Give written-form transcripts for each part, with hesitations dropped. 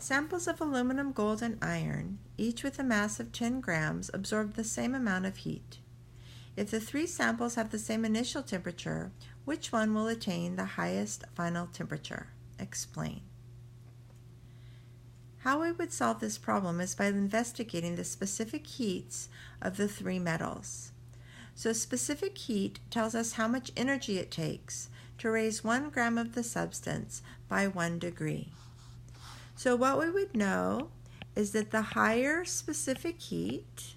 Samples of aluminum, gold, and iron, each with a mass of 10 grams, absorb the same amount of heat. If the three samples have the same initial temperature, which one will attain the highest final temperature? Explain. How we would solve this problem is by investigating the specific heats of the three metals. So specific heat tells us how much energy it takes to raise 1 gram of the substance by 1 degree. So what we would know is that the higher specific heat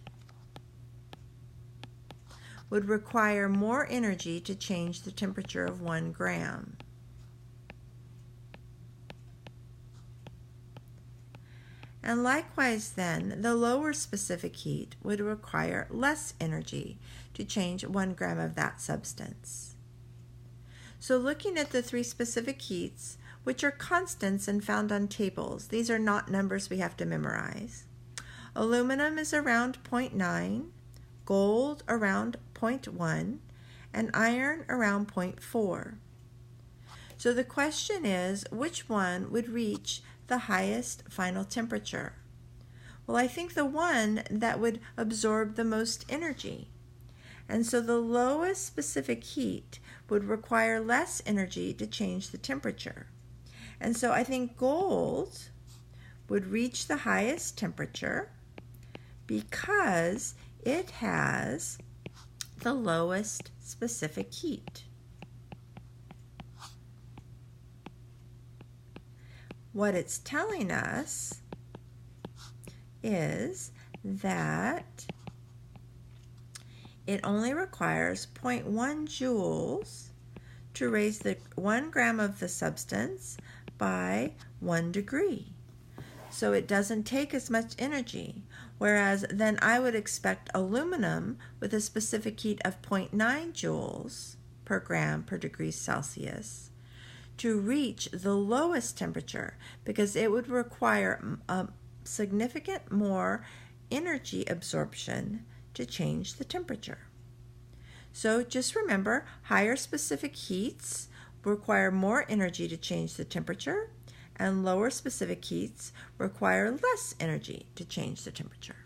would require more energy to change the temperature of 1 gram. And likewise then, the lower specific heat would require less energy to change 1 gram of that substance. So looking at the three specific heats, which are constants and found on tables, these are not numbers we have to memorize. Aluminum is around 0.9, gold around 0.1, and iron around 0.4. So the question is, which one would reach the highest final temperature? Well, I think the one that would absorb the most energy. And so the lowest specific heat would require less energy to change the temperature. And so I think gold would reach the highest temperature because it has the lowest specific heat. What it's telling us is that it only requires 0.1 joules to raise the 1 gram of the substance by 1 degree. So it doesn't take as much energy, whereas then I would expect aluminum with a specific heat of 0.9 joules per gram per degree Celsius to reach the lowest temperature because it would require a significant more energy absorption to change the temperature. So just remember, higher specific heats require more energy to change the temperature, and lower specific heats require less energy to change the temperature.